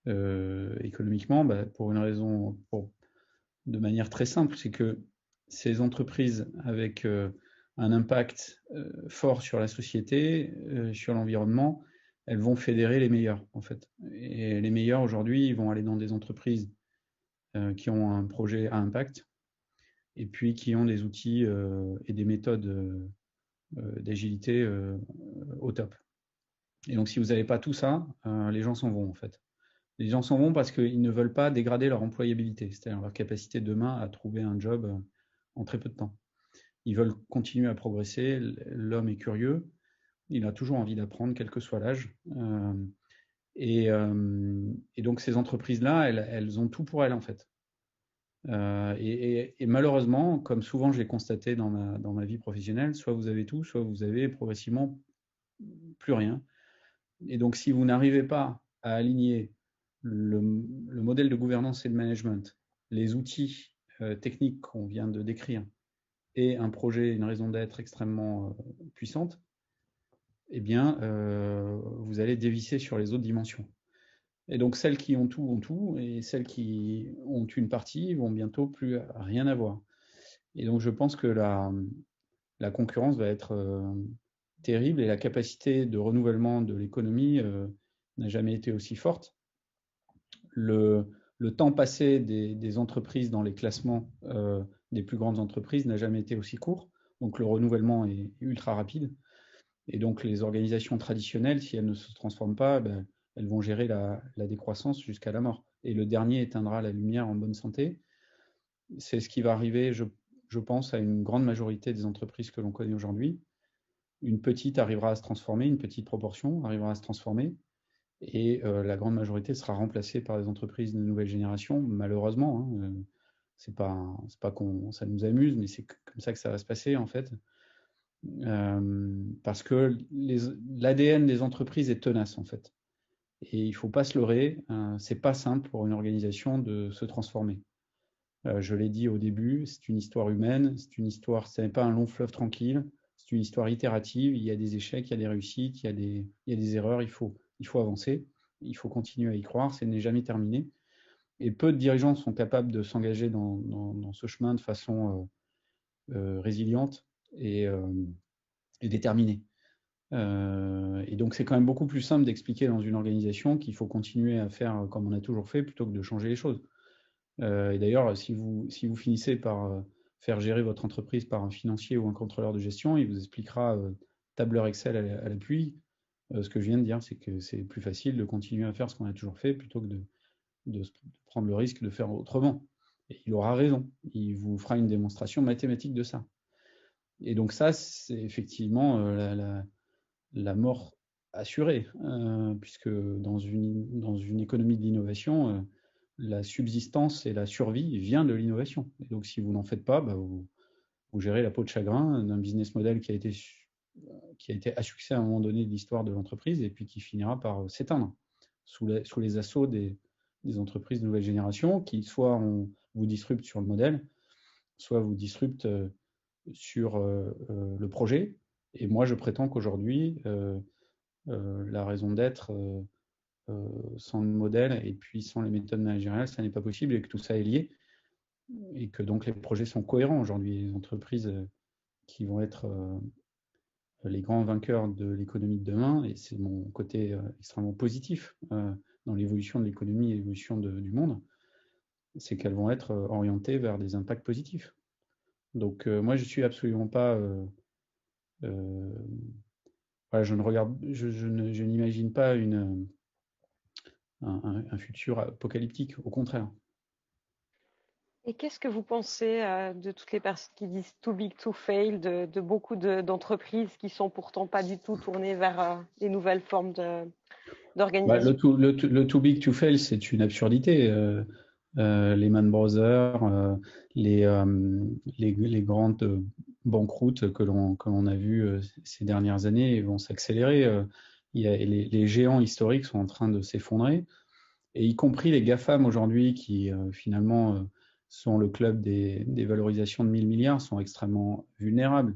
économiquement, pour une raison, de manière très simple, c'est que ces entreprises avec un impact fort sur la société, sur l'environnement, elles vont fédérer les meilleurs, en fait. Et les meilleurs, aujourd'hui, ils vont aller dans des entreprises qui ont un projet à impact, et puis qui ont des outils et des méthodes d'agilité au top. Et donc, si vous n'avez pas tout ça, les gens s'en vont, en fait. Les gens s'en vont parce qu'ils ne veulent pas dégrader leur employabilité, c'est-à-dire leur capacité demain à trouver un job en très peu de temps. Ils veulent continuer à progresser, l'homme est curieux, il a toujours envie d'apprendre, quel que soit l'âge. Et donc ces entreprises-là, elles ont tout pour elles, en fait. Et malheureusement, comme souvent j'ai constaté dans ma vie professionnelle, soit vous avez tout, soit vous avez progressivement plus rien. Et donc si vous n'arrivez pas à aligner le modèle de gouvernance et de management, les outils techniques qu'on vient de décrire, et un projet, une raison d'être extrêmement puissante, eh bien, vous allez dévisser sur les autres dimensions. Et donc, celles qui ont tout, et celles qui ont une partie vont bientôt plus rien avoir. Et donc, je pense que la concurrence va être terrible, et la capacité de renouvellement de l'économie n'a jamais été aussi forte. Le temps passé des entreprises dans les classements des plus grandes entreprises n'a jamais été aussi court. Donc le renouvellement est ultra rapide. Et donc les organisations traditionnelles, si elles ne se transforment pas, ben, elles vont gérer la décroissance jusqu'à la mort. Et le dernier éteindra la lumière en bonne santé. C'est ce qui va arriver, je pense, à une grande majorité des entreprises que l'on connaît aujourd'hui. Une petite arrivera à se transformer, une petite proportion arrivera à se transformer, et la grande majorité sera remplacée par des entreprises de nouvelle génération, malheureusement. Hein, c'est pas ça nous amuse, mais c'est comme ça que ça va se passer en fait. Parce que l'ADN des entreprises est tenace en fait. Et il ne faut pas se leurrer, c'est pas simple pour une organisation de se transformer. Je l'ai dit au début, c'est une histoire humaine, c'est une histoire, ce n'est pas un long fleuve tranquille, c'est une histoire itérative, il y a des échecs, il y a des réussites, il y a des erreurs, il faut avancer, il faut continuer à y croire, ce n'est jamais terminé. Et peu de dirigeants sont capables de s'engager dans ce chemin de façon résiliente et déterminée. Et donc c'est quand même beaucoup plus simple d'expliquer dans une organisation qu'il faut continuer à faire comme on a toujours fait plutôt que de changer les choses. Et d'ailleurs, si vous finissez par faire gérer votre entreprise par un financier ou un contrôleur de gestion, il vous expliquera tableur Excel à l'appui. Ce que je viens de dire, c'est que c'est plus facile de continuer à faire ce qu'on a toujours fait plutôt que de prendre le risque de faire autrement. Et il aura raison. Il vous fera une démonstration mathématique de ça. Et donc ça, c'est effectivement la mort assurée, puisque dans une économie de l'innovation, la subsistance et la survie vient de l'innovation. Et donc, si vous n'en faites pas, bah, vous gérez la peau de chagrin d'un business model qui a été à succès à un moment donné de l'histoire de l'entreprise et puis qui finira par s'éteindre sous les assauts des entreprises de nouvelle génération qui soit vous disruptent sur le modèle, soit vous disruptent sur le projet. Et moi, je prétends qu'aujourd'hui, la raison d'être sans le modèle et puis sans les méthodes managériales, ça n'est pas possible et que tout ça est lié et que donc les projets sont cohérents aujourd'hui. Les entreprises qui vont être les grands vainqueurs de l'économie de demain, et c'est mon côté extrêmement positif dans l'évolution de l'économie et l'évolution du monde, c'est qu'elles vont être orientées vers des impacts positifs. Donc moi, je suis absolument pas voilà, je n'imagine pas un futur apocalyptique, au contraire. Et qu'est-ce que vous pensez de toutes les personnes qui disent too big to fail, de beaucoup d'entreprises qui sont pourtant pas du tout tournées vers les nouvelles formes Bah, d'organisation? le too big to fail, c'est une absurdité. Lehman Brothers, les grandes banqueroutes que l'on a vues ces dernières années vont s'accélérer. Les géants historiques sont en train de s'effondrer, et y compris les GAFAM aujourd'hui qui finalement sont le club des valorisations de 1000 milliards sont extrêmement vulnérables.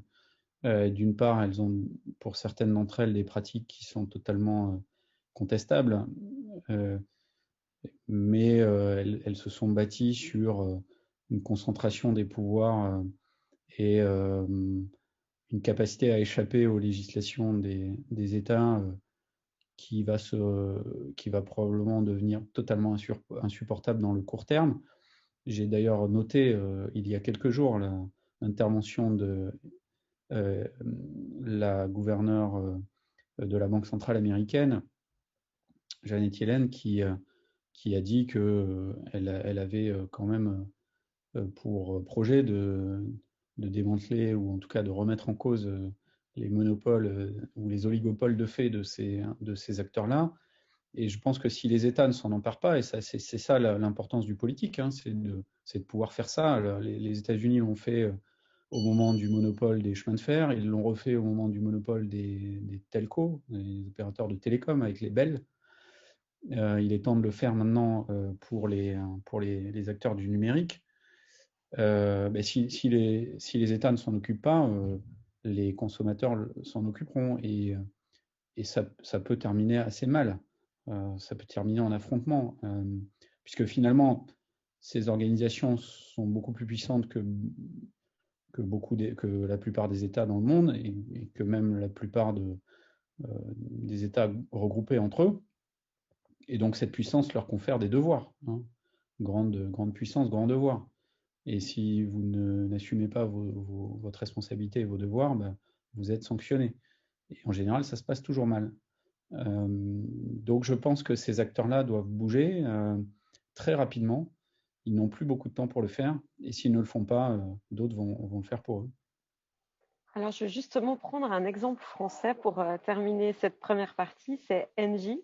D'une part, elles ont pour certaines d'entre elles des pratiques qui sont totalement contestables, mais elles se sont bâties sur une concentration des pouvoirs et une capacité à échapper aux législations des États qui va probablement devenir totalement insupportable dans le court terme. J'ai d'ailleurs noté il y a quelques jours l'intervention de la gouverneure de la Banque centrale américaine, Janet Yellen, qui a dit qu'elle avait quand même pour projet de démanteler ou en tout cas de remettre en cause les monopoles ou les oligopoles de fait de ces acteurs-là. Et je pense que si les États ne s'en emparent pas, et c'est ça l'importance du politique, hein, c'est de pouvoir faire ça. Les États-Unis l'ont fait au moment du monopole des chemins de fer, ils l'ont refait au moment du monopole des telcos, des opérateurs de télécom avec les Bell. Il est temps de le faire maintenant pour les acteurs du numérique. Si les États ne s'en occupent pas, les consommateurs s'en occuperont et ça peut terminer assez mal. Ça peut terminer en affrontement, puisque finalement, ces organisations sont beaucoup plus puissantes que la plupart des États dans le monde et que même la plupart des États regroupés entre eux. Et donc cette puissance leur confère des devoirs. Hein. Grande puissance, grand devoir. Et si vous n'assumez pas votre responsabilité et vos devoirs, bah, vous êtes sanctionné. Et en général, ça se passe toujours mal. Donc je pense que ces acteurs-là doivent bouger très rapidement. Ils n'ont plus beaucoup de temps pour le faire. Et s'ils ne le font pas, d'autres vont le faire pour eux. Alors, je vais justement prendre un exemple français pour terminer cette première partie, c'est Engie.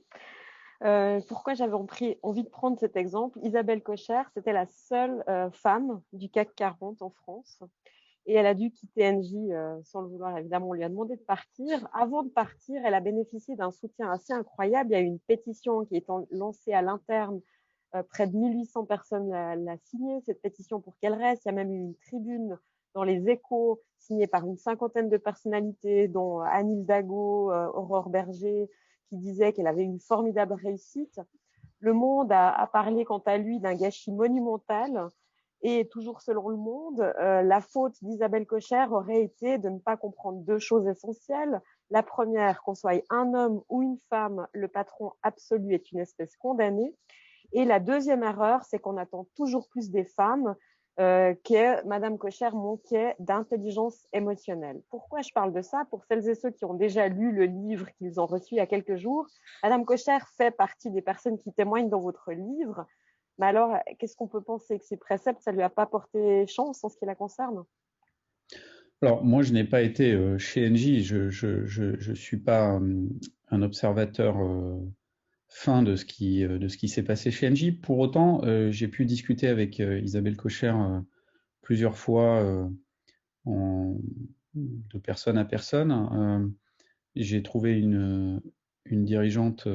Pourquoi j'avais envie de prendre cet exemple? Isabelle Cocher, c'était la seule femme du CAC 40 en France. Et elle a dû quitter Engie sans le vouloir. Évidemment, on lui a demandé de partir. Avant de partir, elle a bénéficié d'un soutien assez incroyable. Il y a eu une pétition qui est lancée à l'interne. Près de 1800 personnes l'a signée, cette pétition, pour qu'elle reste. Il y a même eu une tribune dans les Échos signée par une cinquantaine de personnalités, dont Anne Hidalgo, Aurore Berger, qui disait qu'elle avait eu une formidable réussite. Le Monde a parlé, quant à lui, d'un gâchis monumental. Et toujours selon Le Monde, la faute d'Isabelle Cocher aurait été de ne pas comprendre deux choses essentielles. La première, qu'on soit un homme ou une femme, le patron absolu est une espèce condamnée. Et la deuxième erreur, c'est qu'on attend toujours plus des femmes, que Madame Cocher manquait d'intelligence émotionnelle. Pourquoi je parle de ça? Pour celles et ceux qui ont déjà lu le livre qu'ils ont reçu il y a quelques jours, Madame Cocher fait partie des personnes qui témoignent dans votre livre. Mais alors, qu'est-ce qu'on peut penser? Que ces préceptes, ça lui a pas porté chance en ce qui la concerne? Alors, moi, je n'ai pas été chez Engie. Je suis pas un observateur fin de ce qui s'est passé chez Engie. Pour autant, j'ai pu discuter avec Isabelle Cocher plusieurs fois de personne à personne. J'ai trouvé une dirigeante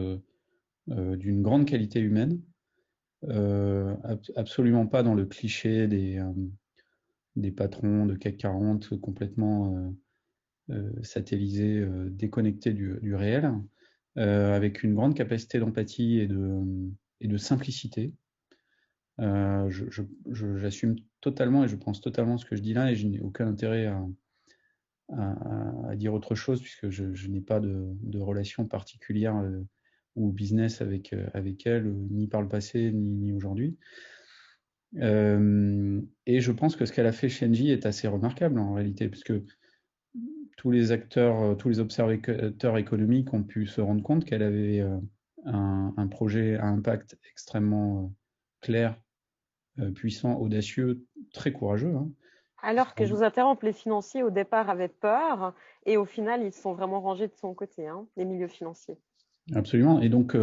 d'une grande qualité humaine, absolument pas dans le cliché des patrons de CAC 40 complètement satellisés, déconnectés du réel, avec une grande capacité d'empathie et de simplicité. J'assume totalement et je pense totalement ce que je dis là et je n'ai aucun intérêt à dire autre chose puisque je n'ai pas de relation particulière ou business avec elle, ni par le passé, ni aujourd'hui. Et je pense que ce qu'elle a fait chez Engie est assez remarquable en réalité, puisque tous les acteurs, tous les observateurs économiques ont pu se rendre compte qu'elle avait un projet à impact extrêmement clair, puissant, audacieux, très courageux, hein. Alors que je vous interromps, les financiers au départ avaient peur et au final, ils se sont vraiment rangés de son côté, hein, les milieux financiers. Absolument. Et donc,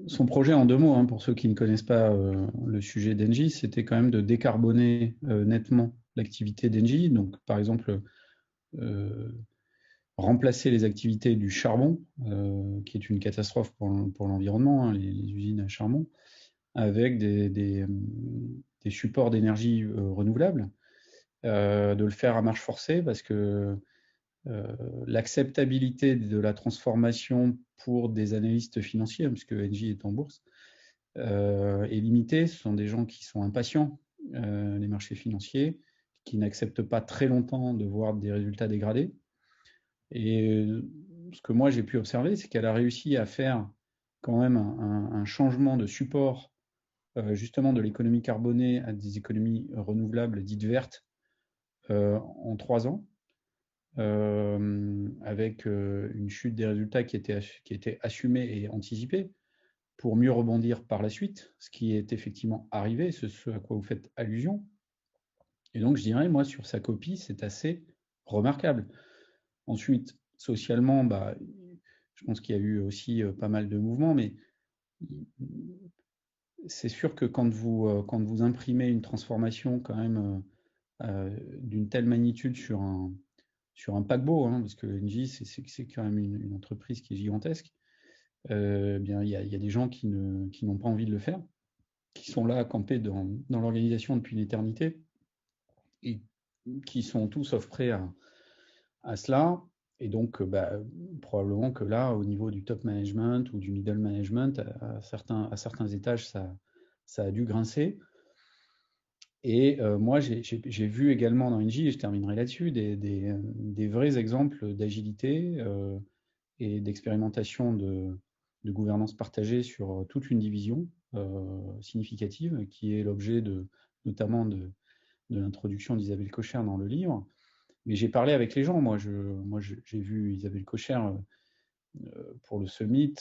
son projet en deux mots, hein, pour ceux qui ne connaissent pas le sujet d'Engie, c'était quand même de décarboner nettement l'activité d'Engie. Donc, par exemple, euh, remplacer les activités du charbon, qui est une catastrophe pour l'environnement, hein, les usines à charbon, avec des supports d'énergie renouvelables, de le faire à marche forcée parce que l'acceptabilité de la transformation pour des analystes financiers, puisque Engie est en bourse, est limitée. Ce sont des gens qui sont impatients, les marchés financiers, qui n'acceptent pas très longtemps de voir des résultats dégradés. Et ce que moi j'ai pu observer, c'est qu'elle a réussi à faire quand même un changement de support justement de l'économie carbonée à des économies renouvelables dites vertes en 3 ans, avec une chute des résultats qui était assumée et anticipée pour mieux rebondir par la suite, ce qui est effectivement arrivé, ce à quoi vous faites allusion. Et donc je dirais, moi, sur sa copie, c'est assez remarquable. Ensuite, socialement, bah, je pense qu'il y a eu aussi pas mal de mouvements, mais c'est sûr que quand vous imprimez une transformation quand même d'une telle magnitude sur un paquebot, hein, parce que Engie, c'est quand même une entreprise qui est gigantesque, bien, il y a des gens qui n'ont pas envie de le faire, qui sont là à camper dans l'organisation depuis une éternité, et qui sont tous sauf prêts à cela. Et donc, bah, probablement que là, au niveau du top management ou du middle management, à certains étages, ça a dû grincer. Et moi, j'ai vu également dans Engie, et je terminerai là-dessus, des vrais exemples d'agilité et d'expérimentation de gouvernance partagée sur toute une division significative, qui est l'objet notamment de l'introduction d'Isabelle Kocher dans le livre. Mais j'ai parlé avec les gens. Moi, j'ai vu Isabelle Kocher pour le summit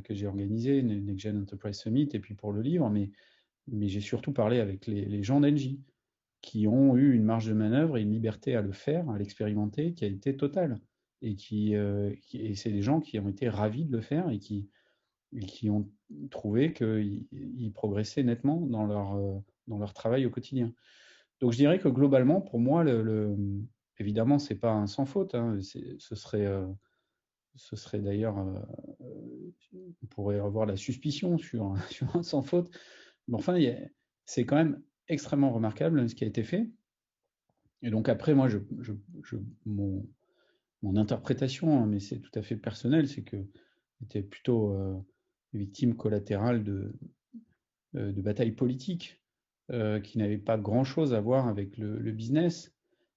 que j'ai organisé, Next Gen Enterprise Summit, et puis pour le livre. Mais j'ai surtout parlé avec les gens d'Engie, qui ont eu une marge de manœuvre et une liberté à le faire, à l'expérimenter, qui a été totale. Et c'est des gens qui ont été ravis de le faire et qui ont trouvé qu'ils progressaient nettement dans leur travail au quotidien. Donc je dirais que globalement, pour moi, évidemment, c'est pas un sans faute. Hein, ce serait d'ailleurs, on pourrait avoir la suspicion sur un sans faute. Mais enfin, c'est quand même extrêmement remarquable ce qui a été fait. Et donc après, moi, mon interprétation, hein, mais c'est tout à fait personnel, c'est que j'étais plutôt victime collatérale de batailles politiques qui n'avaient pas grand-chose à voir avec le business.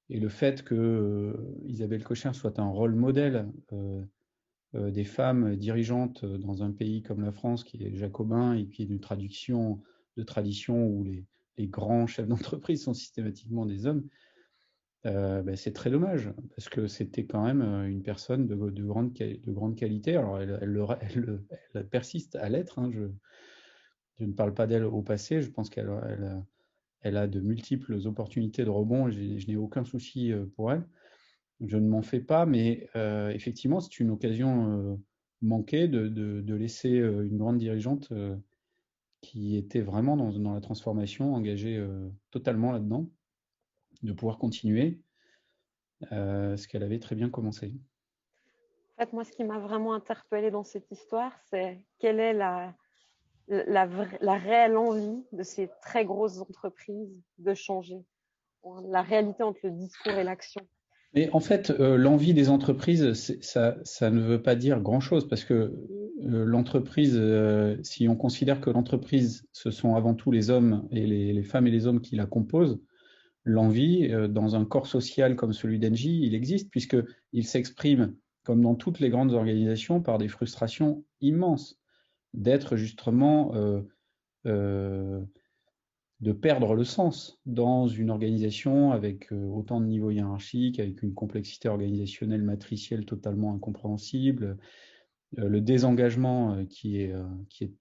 Et le fait que Isabelle Kocher soit un rôle modèle des femmes dirigeantes dans un pays comme la France, qui est jacobin et qui est d'une tradition où les grands chefs d'entreprise sont systématiquement des hommes, c'est très dommage, parce que c'était quand même une personne de grande qualité. Alors elle persiste à l'être, hein, je ne parle pas d'elle au passé, je pense qu'elle a de multiples opportunités de rebond, je n'ai aucun souci pour elle. Je ne m'en fais pas, mais effectivement, c'est une occasion manquée de laisser une grande dirigeante qui était vraiment dans la transformation, engagée totalement là-dedans, de pouvoir continuer ce qu'elle avait très bien commencé. En fait, moi, ce qui m'a vraiment interpellée dans cette histoire, c'est quelle est la réelle envie de ces très grosses entreprises de changer, la réalité entre le discours et l'action. Mais en fait, l'envie des entreprises, ça ne veut pas dire grand-chose, parce que l'entreprise, si on considère que l'entreprise, ce sont avant tout les hommes et les femmes et les hommes qui la composent, l'envie, dans un corps social comme celui d'Engie, il existe, puisqu'il s'exprime, comme dans toutes les grandes organisations, par des frustrations immenses d'être justement de perdre le sens dans une organisation avec autant de niveaux hiérarchiques, avec une complexité organisationnelle matricielle totalement incompréhensible, le désengagement qui est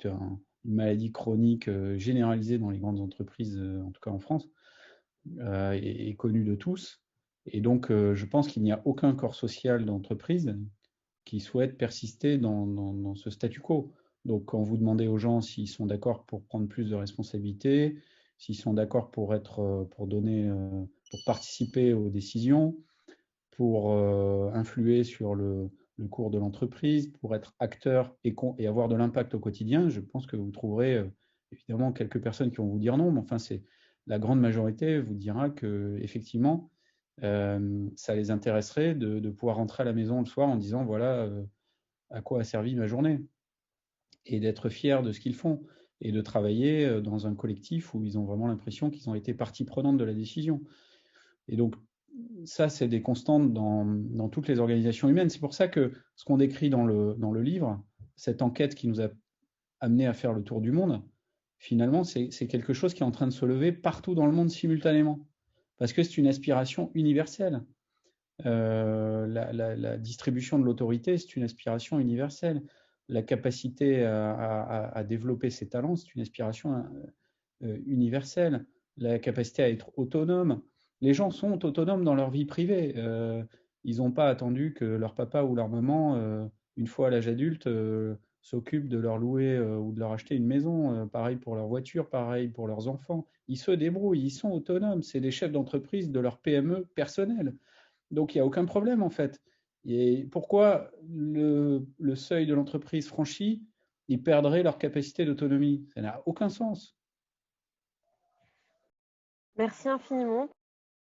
une maladie chronique généralisée dans les grandes entreprises, en tout cas en France, est connu de tous. Et donc, je pense qu'il n'y a aucun corps social d'entreprise qui souhaite persister dans ce statu quo. Donc, quand vous demandez aux gens s'ils sont d'accord pour prendre plus de responsabilités, s'ils sont d'accord pour pour participer aux décisions, pour influer sur le cours de l'entreprise, pour être acteur et avoir de l'impact au quotidien, je pense que vous trouverez évidemment quelques personnes qui vont vous dire non, mais enfin, la grande majorité vous dira que effectivement, ça les intéresserait de pouvoir rentrer à la maison le soir en disant voilà à quoi a servi ma journée, et d'être fiers de ce qu'ils font, et de travailler dans un collectif où ils ont vraiment l'impression qu'ils ont été partie prenante de la décision. Et donc, ça, c'est des constantes dans toutes les organisations humaines. C'est pour ça que ce qu'on décrit dans le livre, cette enquête qui nous a amené à faire le tour du monde, finalement, c'est quelque chose qui est en train de se lever partout dans le monde simultanément. Parce que c'est une aspiration universelle. La distribution de l'autorité, c'est une aspiration universelle. La capacité à développer ses talents, c'est une aspiration universelle. La capacité à être autonome. Les gens sont autonomes dans leur vie privée. Ils n'ont pas attendu que leur papa ou leur maman, une fois à l'âge adulte, s'occupent de leur louer ou de leur acheter une maison. Pareil pour leur voiture, pareil pour leurs enfants. Ils se débrouillent, ils sont autonomes. C'est des chefs d'entreprise de leur PME personnelle. Donc il n'y a aucun problème en fait. Et pourquoi le seuil de l'entreprise franchi, ils perdraient leur capacité d'autonomie? Ça n'a aucun sens. Merci infiniment.